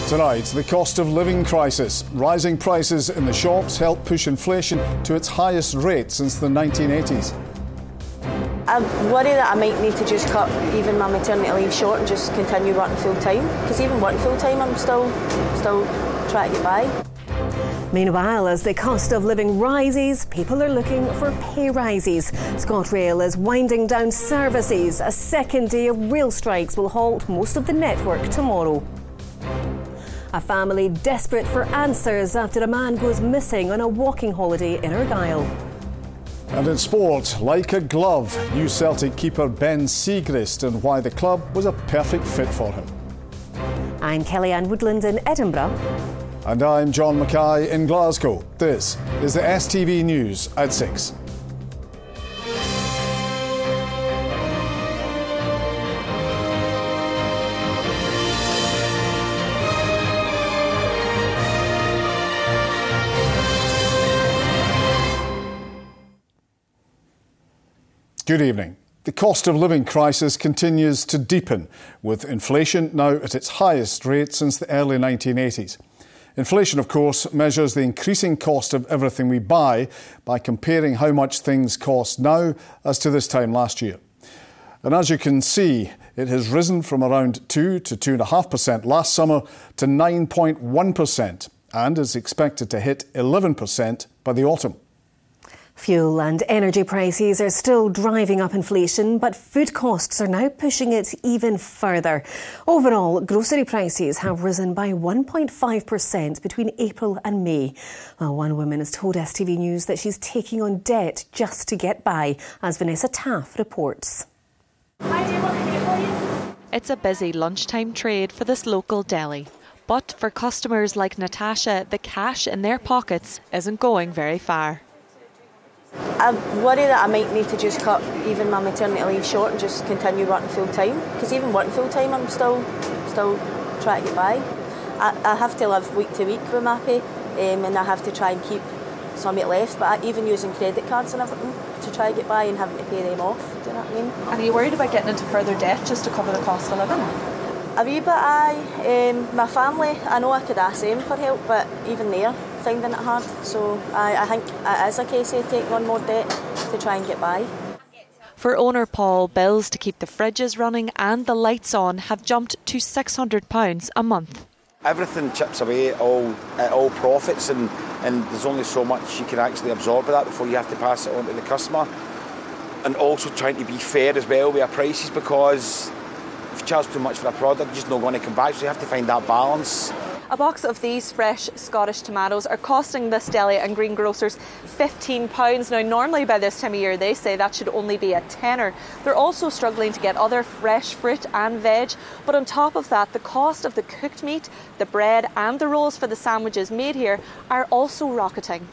Tonight, the cost of living crisis. Rising prices in the shops help push inflation to its highest rate since the 1980s. I worry that I might need to just cut even my maternity leave short and just continue working full time. Because even working full time, I'm still trying to get by. Meanwhile, as the cost of living rises, people are looking for pay rises. ScotRail is winding down services. A second day of rail strikes will halt most of the network tomorrow. A family desperate for answers after a man goes missing on a walking holiday in Argyll. And in sport, like a glove, new Celtic keeper Ben Siegrist and why the club was a perfect fit for him. I'm Kellyanne Woodland in Edinburgh. And I'm John Mackay in Glasgow. This is the STV News at 6. Good evening. The cost of living crisis continues to deepen, with inflation now at its highest rate since the early 1980s. Inflation, of course, measures the increasing cost of everything we buy by comparing how much things cost now as to this time last year. And as you can see, it has risen from around 2 to 2.5% last summer to 9.1% and is expected to hit 11% by the autumn. Fuel and energy prices are still driving up inflation, but food costs are now pushing it even further. Overall, grocery prices have risen by 1.5% between April and May. One woman has told STV News that she's taking on debt just to get by, as Vanessa Taff reports. Hi dear, what can I get for you? It's a busy lunchtime trade for this local deli. But for customers like Natasha, the cash in their pockets isn't going very far. I worry that I might need to just cut even my maternity leave short and just continue working full time. Because even working full time, I'm still trying to get by. I have to live week to week with my pay, and I have to try and keep some of it left. But even using credit cards and everything to try to get by and having to pay them off. Do you know what I mean? And are you worried about getting into further debt just to cover the cost of living? A wee bit, aye. My family, I know I could ask them for help, but even they're finding it hard. So I think it is a case of taking on more debt to try and get by. For owner Paul, bills to keep the fridges running and the lights on have jumped to £600 a month. Everything chips away at all profits, and there's only so much you can actually absorb of that before you have to pass it on to the customer. And also trying to be fair as well with our prices, because if you charge too much for a product, you're just not going to come back, so you have to find that balance. A box of these fresh Scottish tomatoes are costing this deli and greengrocers £15. Now, normally by this time of year, they say that should only be a tenner. They're also struggling to get other fresh fruit and veg. But on top of that, the cost of the cooked meat, the bread and the rolls for the sandwiches made here are also rocketing.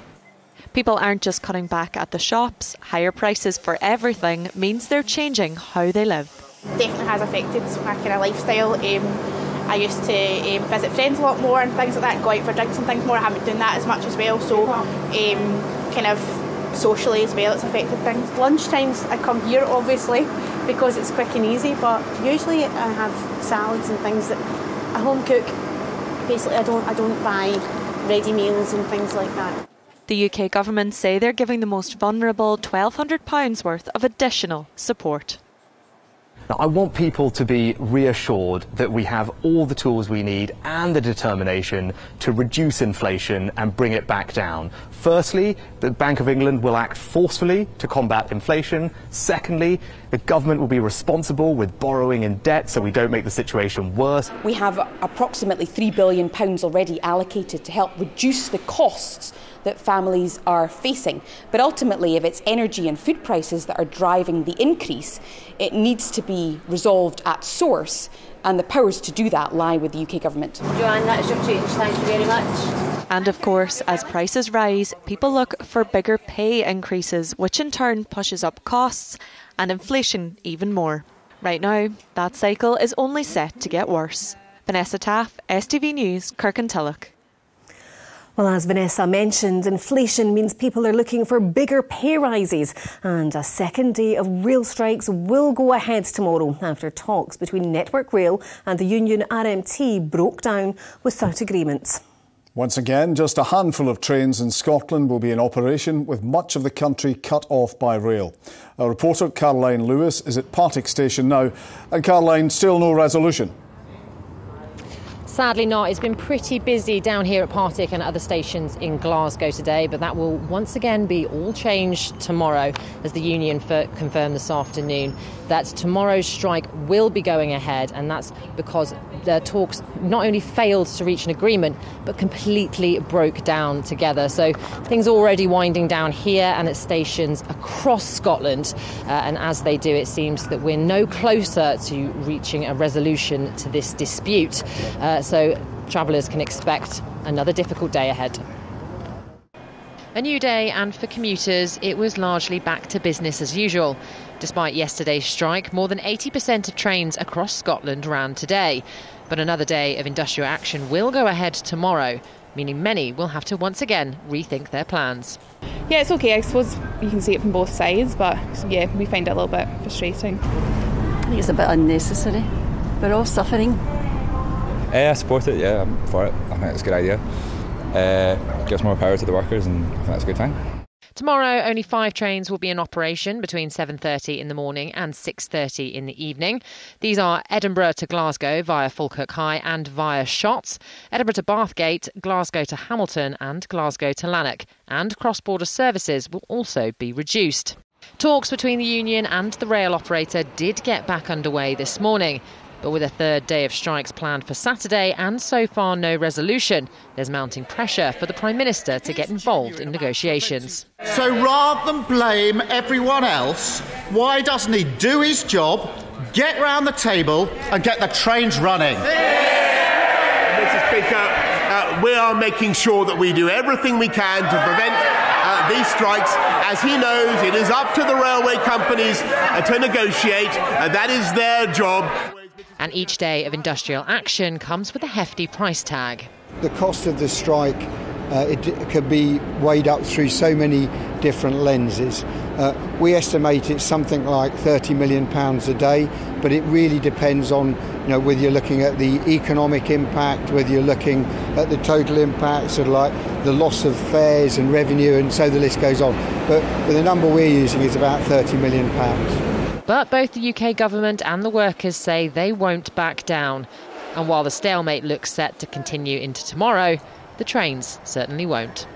People aren't just cutting back at the shops. Higher prices for everything means they're changing how they live. Definitely has affected my kind of lifestyle. I used to visit friends a lot more and things like that, go out for drinks and things more. I haven't been doing that as much as well, so kind of socially as well it's affected things. Lunchtimes I come here obviously because it's quick and easy, but usually I have salads and things that I home cook. Basically I don't buy ready meals and things like that. The UK government say they're giving the most vulnerable £1,200 worth of additional support. Now, I want people to be reassured that we have all the tools we need and the determination to reduce inflation and bring it back down. Firstly, the Bank of England will act forcefully to combat inflation. Secondly, the government will be responsible with borrowing and debt so we don't make the situation worse. We have approximately £3 billion already allocated to help reduce the costs that families are facing. But ultimately, if it's energy and food prices that are driving the increase, it needs to be resolved at source, and the powers to do that lie with the UK government. Joanne, that is your change. Thank you very much. And of course, as prices rise, people look for bigger pay increases, which in turn pushes up costs and inflation even more. Right now, that cycle is only set to get worse. Vanessa Taff, STV News, Kirkintilloch. Well, as Vanessa mentioned, inflation means people are looking for bigger pay rises, and a second day of rail strikes will go ahead tomorrow after talks between Network Rail and the union RMT broke down without agreement. Once again, just a handful of trains in Scotland will be in operation, with much of the country cut off by rail. Our reporter Caroline Lewis is at Partick Station now. And Caroline, still no resolution? Sadly not. It's been pretty busy down here at Partick and other stations in Glasgow today, but that will once again be all changed tomorrow, as the union confirmed this afternoon that tomorrow's strike will be going ahead, and that's because the talks not only failed to reach an agreement but completely broke down together. So things are already winding down here and at stations across Scotland, and as they do, it seems that we're no closer to reaching a resolution to this dispute. So travellers can expect another difficult day ahead. A new day, and for commuters, it was largely back to business as usual. Despite yesterday's strike, more than 80% of trains across Scotland ran today. But another day of industrial action will go ahead tomorrow, meaning many will have to once again rethink their plans. Yeah, it's okay. I suppose you can see it from both sides, but yeah, we find it a little bit frustrating. I think it's a bit unnecessary. We're all suffering. I support it, yeah, I'm for it. I think it's a good idea. Gives more power to the workers, and I think that's a good thing. Tomorrow, only 5 trains will be in operation between 7:30 in the morning and 6:30 in the evening. These are Edinburgh to Glasgow via Falkirk High and via Shotts, Edinburgh to Bathgate, Glasgow to Hamilton and Glasgow to Lanark, and cross-border services will also be reduced. Talks between the union and the rail operator did get back underway this morning. But with a third day of strikes planned for Saturday and so far no resolution, there's mounting pressure for the Prime Minister to get involved in negotiations. So rather than blame everyone else, why doesn't he do his job, get round the table and get the trains running? Mr. Speaker, we are making sure that we do everything we can to prevent these strikes. As he knows, it is up to the railway companies to negotiate. That is their job. And each day of industrial action comes with a hefty price tag. The cost of the strike, it could be weighed up through so many different lenses. We estimate it's something like £30 million a day, but it really depends on whether you're looking at the economic impact, whether you're looking at the total impact, sort of like the loss of fares and revenue, and so the list goes on. But the number we're using is about £30 million. But both the UK government and the workers say they won't back down. And while the stalemate looks set to continue into tomorrow, the trains certainly won't.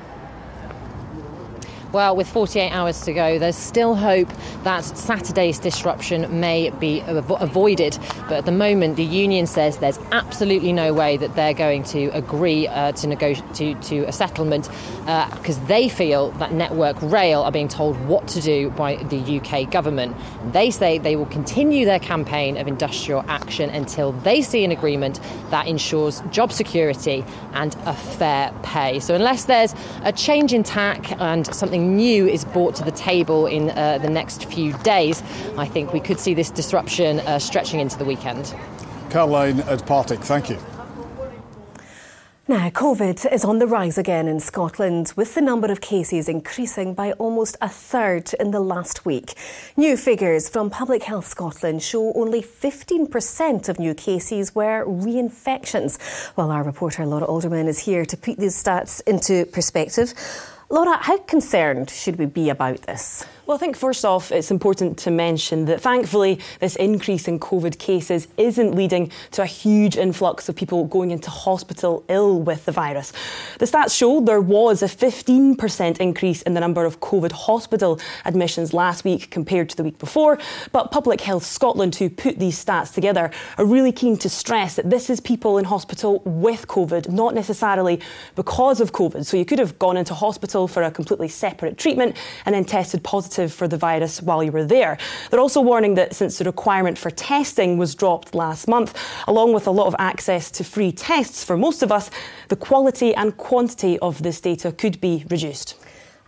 Well, with 48 hours to go, there's still hope that Saturday's disruption may be avoided. But at the moment, the union says there's absolutely no way that they're going to agree to a settlement because they feel that Network Rail are being told what to do by the UK government. They say they will continue their campaign of industrial action until they see an agreement that ensures job security and a fair pay. So unless there's a change in tack and something new is brought to the table in the next few days, I think we could see this disruption stretching into the weekend. Caroline at Partick, thank you. Now, COVID is on the rise again in Scotland, with the number of cases increasing by almost a third in the last week. New figures from Public Health Scotland show only 15% of new cases were reinfections. Well, our reporter Laura Alderman is here to put these stats into perspective. Laura, how concerned should we be about this? Well, I think first off, it's important to mention that thankfully this increase in COVID cases isn't leading to a huge influx of people going into hospital ill with the virus. The stats show there was a 15% increase in the number of COVID hospital admissions last week compared to the week before. But Public Health Scotland, who put these stats together, are really keen to stress that this is people in hospital with COVID, not necessarily because of COVID. So you could have gone into hospital for a completely separate treatment and then tested positive for the virus while you were there. They're also warning that since the requirement for testing was dropped last month, along with a lot of access to free tests for most of us, the quality and quantity of this data could be reduced.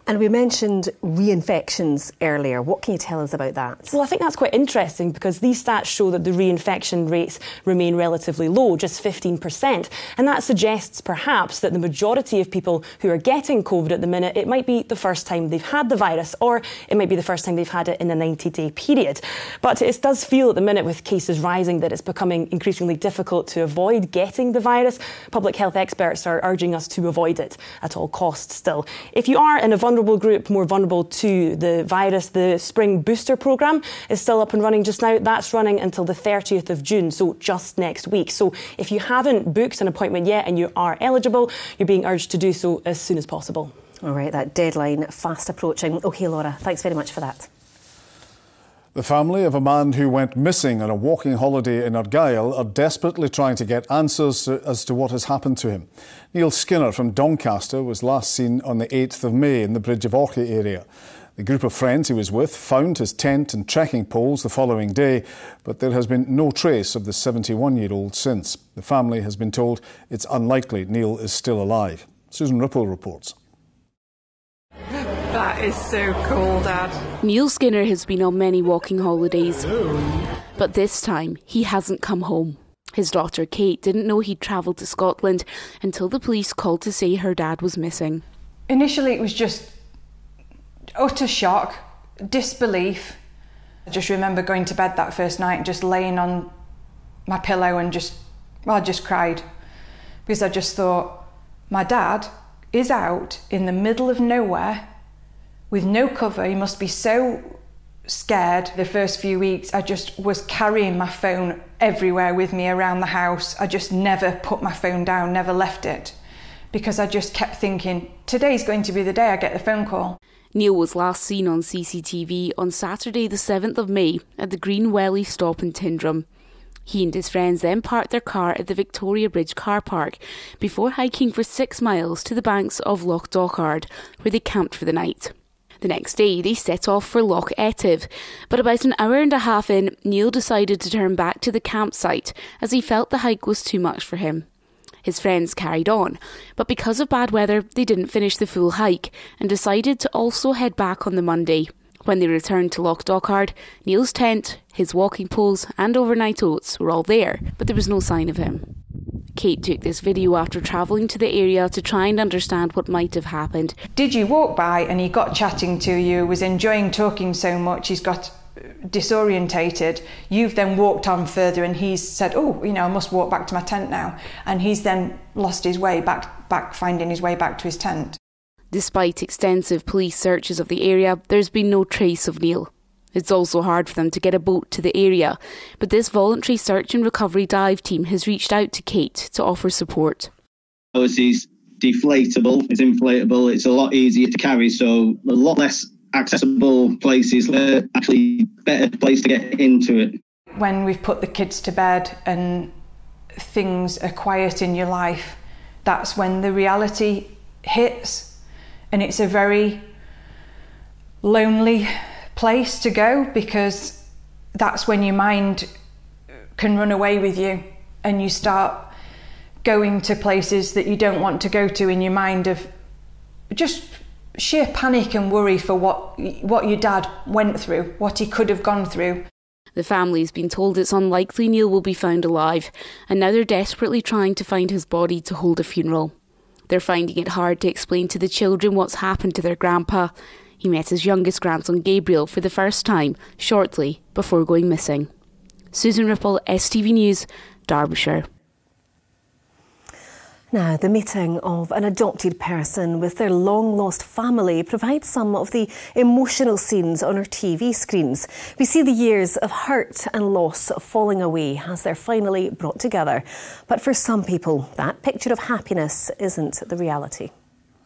And we mentioned reinfections earlier. What can you tell us about that? Well, I think that's quite interesting because these stats show that the reinfection rates remain relatively low, just 15%. And that suggests perhaps that the majority of people who are getting COVID at the minute, it might be the first time they've had the virus, or it might be the first time they've had it in a 90-day period. But it does feel at the minute, with cases rising, that it's becoming increasingly difficult to avoid getting the virus. Public health experts are urging us to avoid it at all costs still. If you are in a vulnerable group, more vulnerable to the virus, the spring booster programme is still up and running just now. That's running until the 30th of June, so just next week. So if you haven't booked an appointment yet and you are eligible, you're being urged to do so as soon as possible. All right, that deadline fast approaching. OK, Laura, thanks very much for that. The family of a man who went missing on a walking holiday in Argyll are desperately trying to get answers as to what has happened to him. Neil Skinner from Doncaster was last seen on the 8th of May in the Bridge of Orchy area. The group of friends he was with found his tent and trekking poles the following day, but there has been no trace of the 71-year-old since. The family has been told it's unlikely Neil is still alive. Susan Ripple reports. That is so cool, Dad. Neil Skinner has been on many walking holidays, but this time he hasn't come home. His daughter Kate didn't know he'd travelled to Scotland until the police called to say her dad was missing. Initially it was just utter shock, disbelief. I just remember going to bed that first night and just laying on my pillow and I just cried, because I just thought, my dad is out in the middle of nowhere with no cover. He must be so scared. The first few weeks I just was carrying my phone everywhere with me around the house. I just never put my phone down, never left it, because I just kept thinking, today's going to be the day I get the phone call. Neil was last seen on CCTV on Saturday the 7th of May at the Green Welly stop in Tyndrum. He and his friends then parked their car at the Victoria Bridge car park before hiking for 6 miles to the banks of Loch Dochard, where they camped for the night. The next day, they set off for Loch Etive, but about an hour and a half in, Neil decided to turn back to the campsite as he felt the hike was too much for him. His friends carried on, but because of bad weather, they didn't finish the full hike and decided to also head back on the Monday. When they returned to Loch Dochard, Neil's tent, his walking poles and overnight oats were all there, but there was no sign of him. Kate took this video after travelling to the area to try and understand what might have happened. Did you walk by and he got chatting to you, was enjoying talking so much, he's got disorientated, you've then walked on further and he's said, I must walk back to my tent now, and he's then lost his way back finding his way back to his tent. Despite extensive police searches of the area, there's been no trace of Neil. It's also hard for them to get a boat to the area, but this voluntary search and recovery dive team has reached out to Kate to offer support. Obviously, it's deflatable, it's inflatable, it's a lot easier to carry, so a lot less accessible places, actually better place to get into it. When we've put the kids to bed and things are quiet in your life, that's when the reality hits, and it's a very lonely place to go, because that's when your mind can run away with you and you start going to places that you don't want to go to in your mind, of just sheer panic and worry for what your dad went through, what he could have gone through. The family's been told it's unlikely Neil will be found alive, and now they're desperately trying to find his body to hold a funeral. They're finding it hard to explain to the children what's happened to their grandpa. He met his youngest grandson Gabriel for the first time shortly before going missing. Susan Ripple, STV News, Derbyshire. Now, the meeting of an adopted person with their long-lost family provides some of the emotional scenes on our TV screens. We see the years of hurt and loss falling away as they're finally brought together. But for some people, that picture of happiness isn't the reality.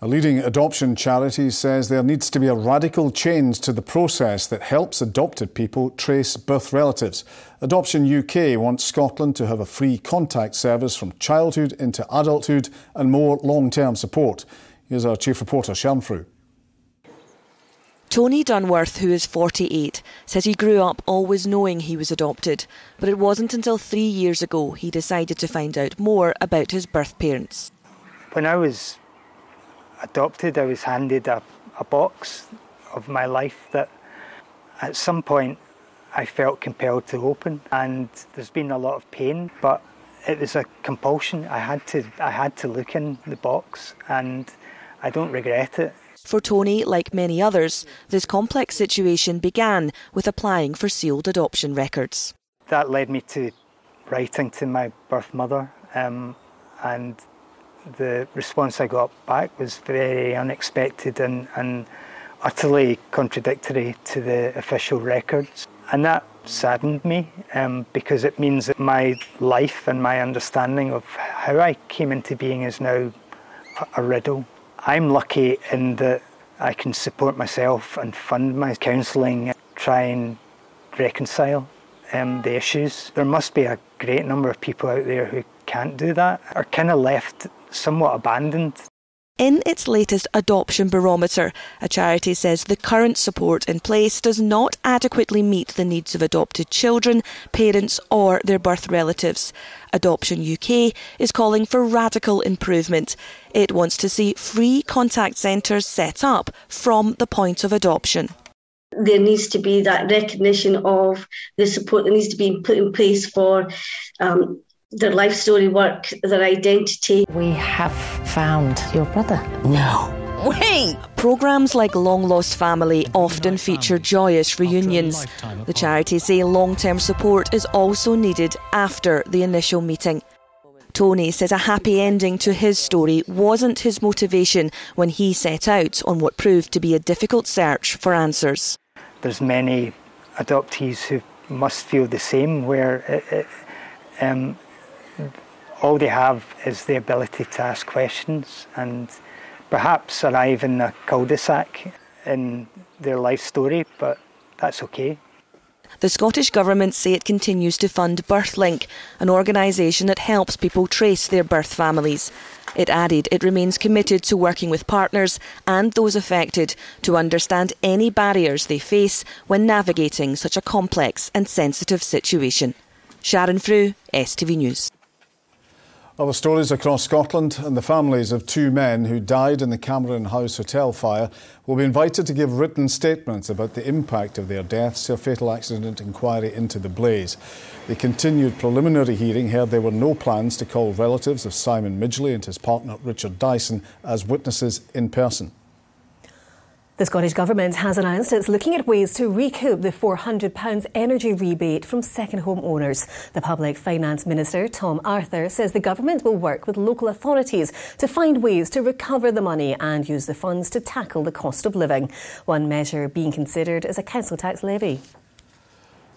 A leading adoption charity says there needs to be a radical change to the process that helps adopted people trace birth relatives. Adoption UK wants Scotland to have a free contact service from childhood into adulthood and more long-term support. Here's our chief reporter, Sharon Frew. Tony Dunworth, who is 48, says he grew up always knowing he was adopted, but it wasn't until 3 years ago he decided to find out more about his birth parents. When I was adopted, I was handed a a box of my life that at some point I felt compelled to open, and there's been a lot of pain, but it was a compulsion. I had to look in the box, and I don't regret it. For Tony, like many others, this complex situation began with applying for sealed adoption records. That led me to writing to my birth mother, and the response I got back was very unexpected and utterly contradictory to the official records. And that saddened me because it means that my life and my understanding of how I came into being is now a riddle. I'm lucky in that I can support myself and fund my counselling, try and reconcile the issues. There must be a great number of people out there who can't do that, are kind of left somewhat abandoned. In its latest adoption barometer, a charity says the current support in place does not adequately meet the needs of adopted children, parents or their birth relatives. Adoption UK is calling for radical improvement. It wants to see free contact centres set up from the point of adoption. There needs to be that recognition of the support that needs to be put in place for their life story work, their identity. We have found your brother. No. Wait! Programmes like Long Lost Family often feature joyous reunions. The charities say long-term support is also needed after the initial meeting. Tony says a happy ending to his story wasn't his motivation when he set out on what proved to be a difficult search for answers. There's many adoptees who must feel the same, where all they have is the ability to ask questions and perhaps arrive in a cul-de-sac in their life story, but that's okay. The Scottish Government say it continues to fund BirthLink, an organisation that helps people trace their birth families. It added it remains committed to working with partners and those affected to understand any barriers they face when navigating such a complex and sensitive situation. Sharon Frew, STV News. Other stories across Scotland, and the families of two men who died in the Cameron House hotel fire will be invited to give written statements about the impact of their deaths to a fatal accident inquiry into the blaze. The continued preliminary hearing heard there were no plans to call relatives of Simon Midgley and his partner Richard Dyson as witnesses in person. The Scottish Government has announced it's looking at ways to recoup the £400 energy rebate from second home owners. The Public Finance Minister, Tom Arthur, says the government will work with local authorities to find ways to recover the money and use the funds to tackle the cost of living. One measure being considered is a council tax levy.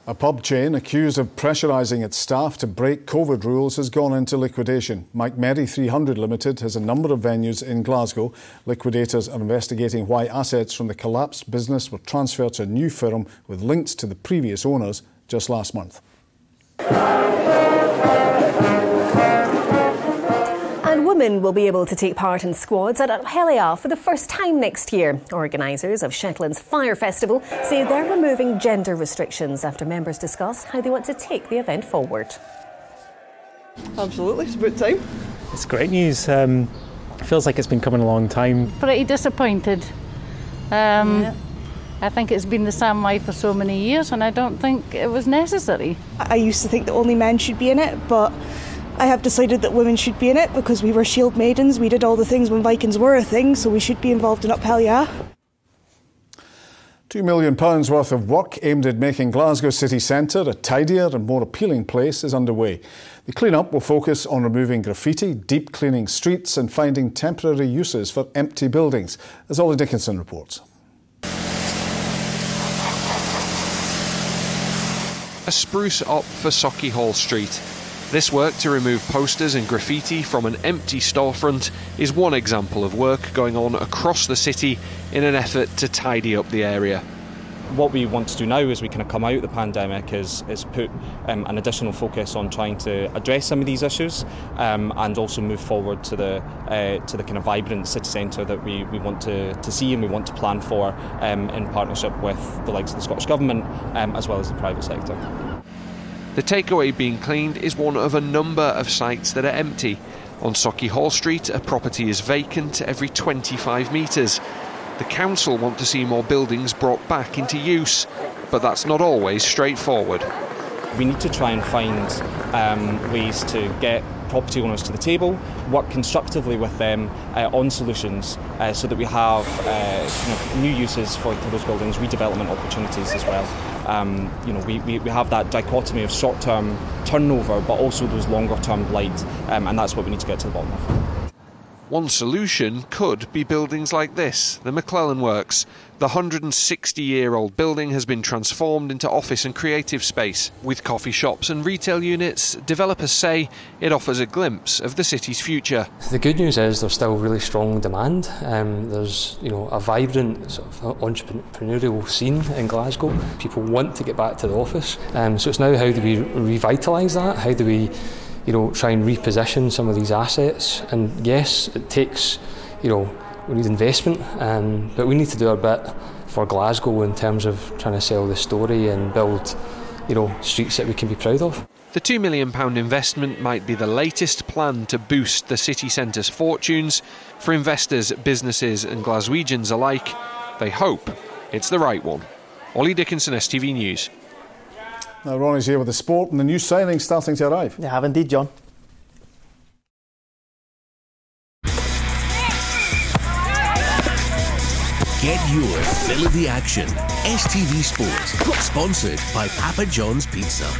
A pub chain accused of pressurising its staff to break COVID rules has gone into liquidation. Mike Merry 300 Limited has a number of venues in Glasgow. Liquidators are investigating why assets from the collapsed business were transferred to a new firm with links to the previous owners just last month. And women will be able to take part in squads at Helia for the first time next year. Organisers of Shetland's Fire Festival say they're removing gender restrictions after members discuss how they want to take the event forward. Absolutely, it's about time. It's great news. Feels like it's been coming a long time. Pretty disappointed. I think it's been the same way for so many years and I don't think it was necessary. I used to think that only men should be in it, but I have decided that women should be in it because we were shield maidens, we did all the things when Vikings were a thing, so we should be involved in Up Helia. £2 million worth of work aimed at making Glasgow city centre a tidier and more appealing place is underway. The clean-up will focus on removing graffiti, deep cleaning streets and finding temporary uses for empty buildings, as Ollie Dickinson reports. A spruce up for Sauchiehall Street. This work to remove posters and graffiti from an empty storefront is one example of work going on across the city in an effort to tidy up the area. What we want to do now as we kind of come out of the pandemic is put an additional focus on trying to address some of these issues and also move forward to the kind of vibrant city centre that we want to see and we want to plan for in partnership with the likes of the Scottish Government as well as the private sector. The takeaway being cleaned is one of a number of sites that are empty. On Sauchiehall Street, a property is vacant every 25 metres. The council want to see more buildings brought back into use, but that's not always straightforward. We need to try and find ways to get property owners to the table, work constructively with them on solutions so that we have kind of new uses for those buildings, redevelopment opportunities as well. We have that dichotomy of short-term turnover but also those longer-term blight, and that's what we need to get to the bottom of. One solution could be buildings like this, the McClellan Works. The 160-year-old building has been transformed into office and creative space. With coffee shops and retail units, developers say it offers a glimpse of the city's future. The good news is there's still really strong demand. There's a vibrant sort of entrepreneurial scene in Glasgow. People want to get back to the office. So it's now, how do we revitalise that? How do we try and reposition some of these assets? And yes, it takes, we need investment, but we need to do our bit for Glasgow in terms of trying to sell the story and build, streets that we can be proud of. The £2 million investment might be the latest plan to boost the city centre's fortunes. For investors, businesses and Glaswegians alike, they hope it's the right one. Ollie Dickinson, STV News. Now Ronnie's here with the sport and the new signings starting to arrive. They have indeed, John. Get your fill of the action. STV Sport, sponsored by Papa John's Pizza.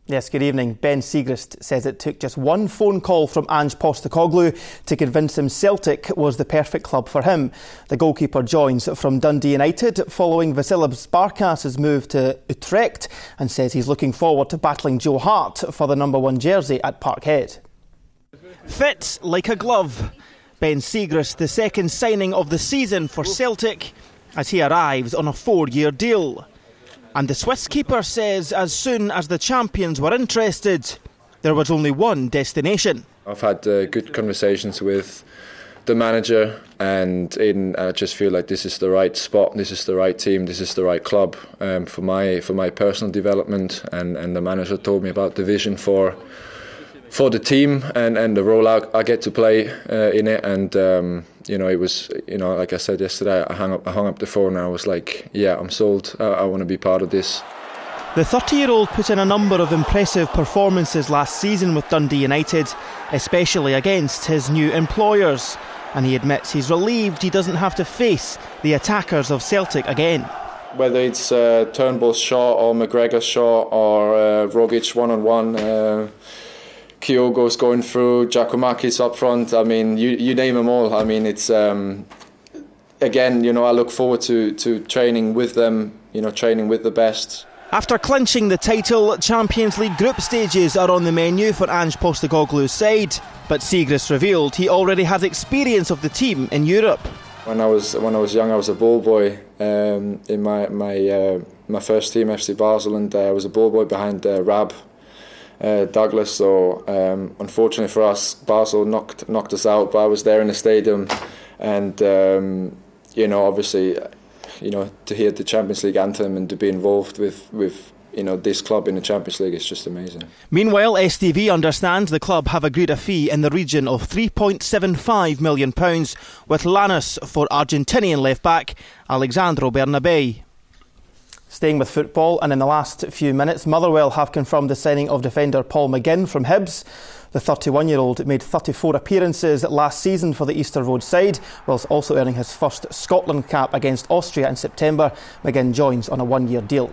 Yes, good evening. Ben Siegrist says it took just one phone call from Ange Postecoglou to convince him Celtic was the perfect club for him. The goalkeeper joins from Dundee United following Vasilis Barkas' move to Utrecht and says he's looking forward to battling Joe Hart for the number 1 jersey at Parkhead. Fits like a glove. Ben Siegrist, the second signing of the season for Celtic, as he arrives on a 4-year deal. And the Swiss keeper says as soon as the champions were interested, there was only one destination. I've had good conversations with the manager and Aiden. I just feel like this is the right spot, this is the right team, this is the right club for my personal development. And the manager told me about the vision for the team and the role I get to play in it. And it was, like I said yesterday, I hung up the phone and I was like, yeah, I'm sold. I want to be part of this. The 30-year-old put in a number of impressive performances last season with Dundee United, especially against his new employers. And he admits he's relieved he doesn't have to face the attackers of Celtic again. Whether it's Turnbull's shot or McGregor's shot or Rogic one-on-one, Kyogo's going through, Giacomakis up front. I mean, you name them all. I mean, it's again, I look forward to training with them. Training with the best. After clinching the title, Champions League group stages are on the menu for Ange Postecoglou's side. But Siegrist revealed he already has experience of the team in Europe. When I was young, I was a ball boy in my first team, FC Basel, and I was a ball boy behind Rab. Douglas, so unfortunately for us, Basel knocked us out, but I was there in the stadium, and obviously, to hear the Champions League anthem and to be involved with this club in the Champions League is just amazing. Meanwhile, STV understands the club have agreed a fee in the region of £3.75 million with Lanús for Argentinian left-back Alexandro Bernabei. Staying with football, and in the last few minutes, Motherwell have confirmed the signing of defender Paul McGinn from Hibs. The 31-year-old made 34 appearances last season for the Easter Road side, whilst also earning his first Scotland cap against Austria in September. McGinn joins on a 1-year deal.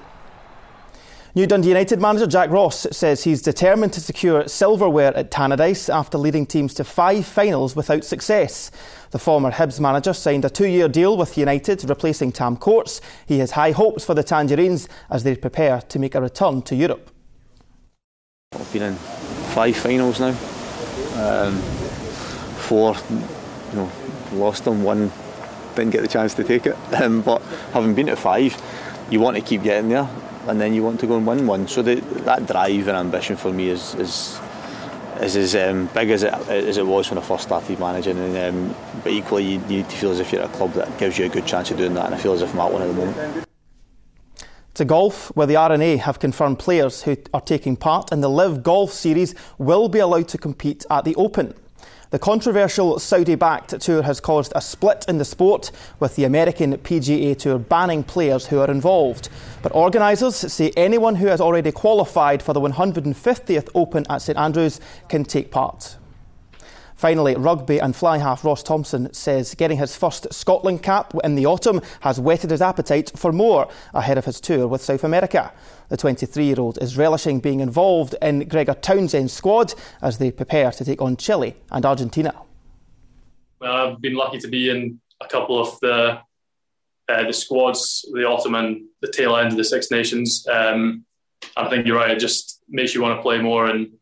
New Dundee United manager Jack Ross says he's determined to secure silverware at Tannadice after leading teams to 5 finals without success. The former Hibs manager signed a 2-year deal with United, replacing Tam Courts. He has high hopes for the Tangerines as they prepare to make a return to Europe. I've been in 5 finals now. 4, lost them. 1, didn't get the chance to take it. But having been to 5, you want to keep getting there, and then you want to go and win one. So that drive and ambition for me is as big as it was when I first started managing. But equally, you need to feel as if you're at a club that gives you a good chance of doing that, and I feel as if I'm at one at the moment. To golf, where the R&A have confirmed players who are taking part in the Live Golf Series will be allowed to compete at the Open. The controversial Saudi-backed tour has caused a split in the sport, with the American PGA Tour banning players who are involved. But organisers say anyone who has already qualified for the 150th Open at St Andrews can take part. Finally, rugby and fly half Ross Thompson says getting his first Scotland cap in the autumn has whetted his appetite for more ahead of his tour with South America. The 23-year-old is relishing being involved in Gregor Townsend's squad as they prepare to take on Chile and Argentina. Well, I've been lucky to be in a couple of the squads, the autumn and the tail end of the Six Nations. I think you're right, it just makes you want to play more and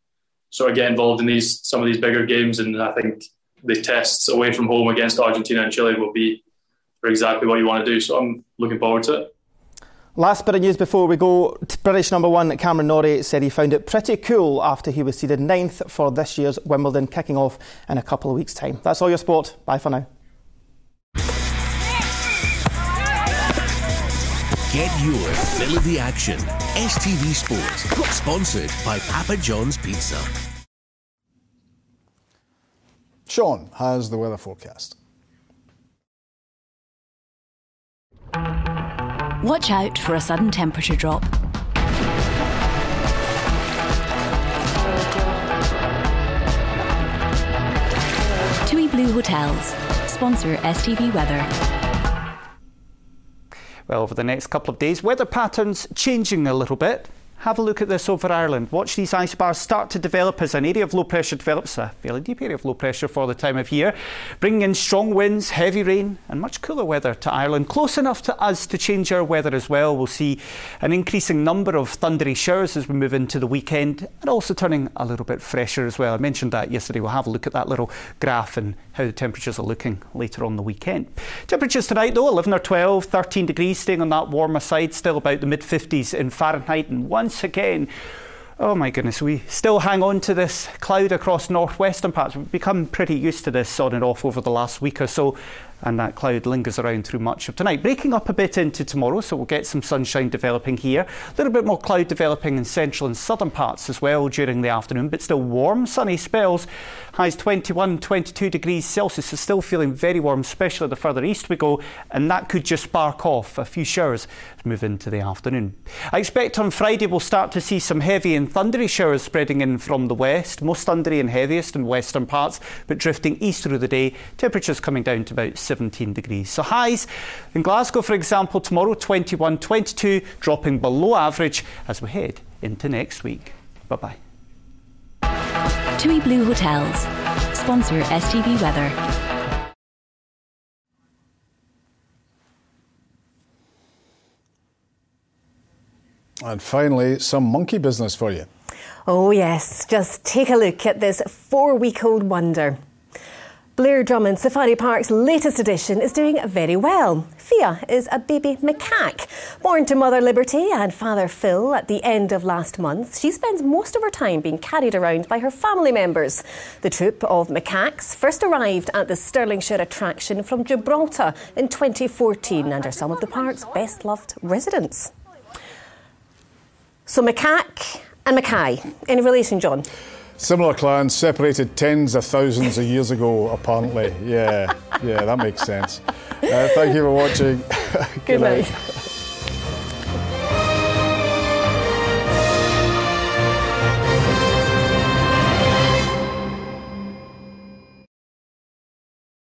sort of get involved in some of these bigger games, and I think the tests away from home against Argentina and Chile will be for exactly what you want to do, so I'm looking forward to it. Last bit of news before we go. British number one Cameron Norrie said he found it pretty cool after he was seeded 9th for this year's Wimbledon, kicking off in a couple of weeks' time. That's all your sport. Bye for now. Get your fill of the action. STV Sport, sponsored by Papa John's Pizza. Sean has the weather forecast. Watch out for a sudden temperature drop. TUI Blue Hotels sponsor STV Weather. Well, over the next couple of days, weather patterns changing a little bit. Have a look at this over Ireland. Watch these ice bars start to develop as an area of low pressure develops, a fairly deep area of low pressure for the time of year, bringing in strong winds, heavy rain and much cooler weather to Ireland. Close enough to us to change our weather as well. We'll see an increasing number of thundery showers as we move into the weekend, and also turning a little bit fresher as well. I mentioned that yesterday. We'll have a look at that little graph and how the temperatures are looking later on the weekend. Temperatures tonight though, 11 or 12, 13 degrees, staying on that warmer side, still about the mid-50s in Fahrenheit. And once again, oh my goodness, we still hang on to this cloud across northwestern parts. We've become pretty used to this on and off over the last week or so, and that cloud lingers around through much of tonight. Breaking up a bit into tomorrow, so we'll get some sunshine developing here. A little bit more cloud developing in central and southern parts as well during the afternoon, but still warm, sunny spells. Highs 21, 22 degrees Celsius, is still feeling very warm, especially the further east we go, and that could just spark off a few showers as we move into the afternoon. I expect on Friday we'll start to see some heavy and thundery showers spreading in from the west, most thundery and heaviest in western parts, but drifting east through the day. Temperatures coming down to about 17 degrees. So highs in Glasgow, for example, tomorrow 21, 22, dropping below average as we head into next week. Bye-bye. TUI Blue Hotels sponsor STV Weather. And finally, some monkey business for you. Oh yes, just take a look at this 4-week-old wonder. Blair Drummond Safari Park's latest addition is doing very well. Fia is a baby macaque. Born to Mother Liberty and Father Phil at the end of last month, she spends most of her time being carried around by her family members. The troop of macaques first arrived at the Stirlingshire attraction from Gibraltar in 2014 and are some of the park's best-loved residents. So macaque and Mackay, any relation, John? Similar clans, separated tens of thousands of years ago, apparently. Yeah, that makes sense. Thank you for watching. Good night.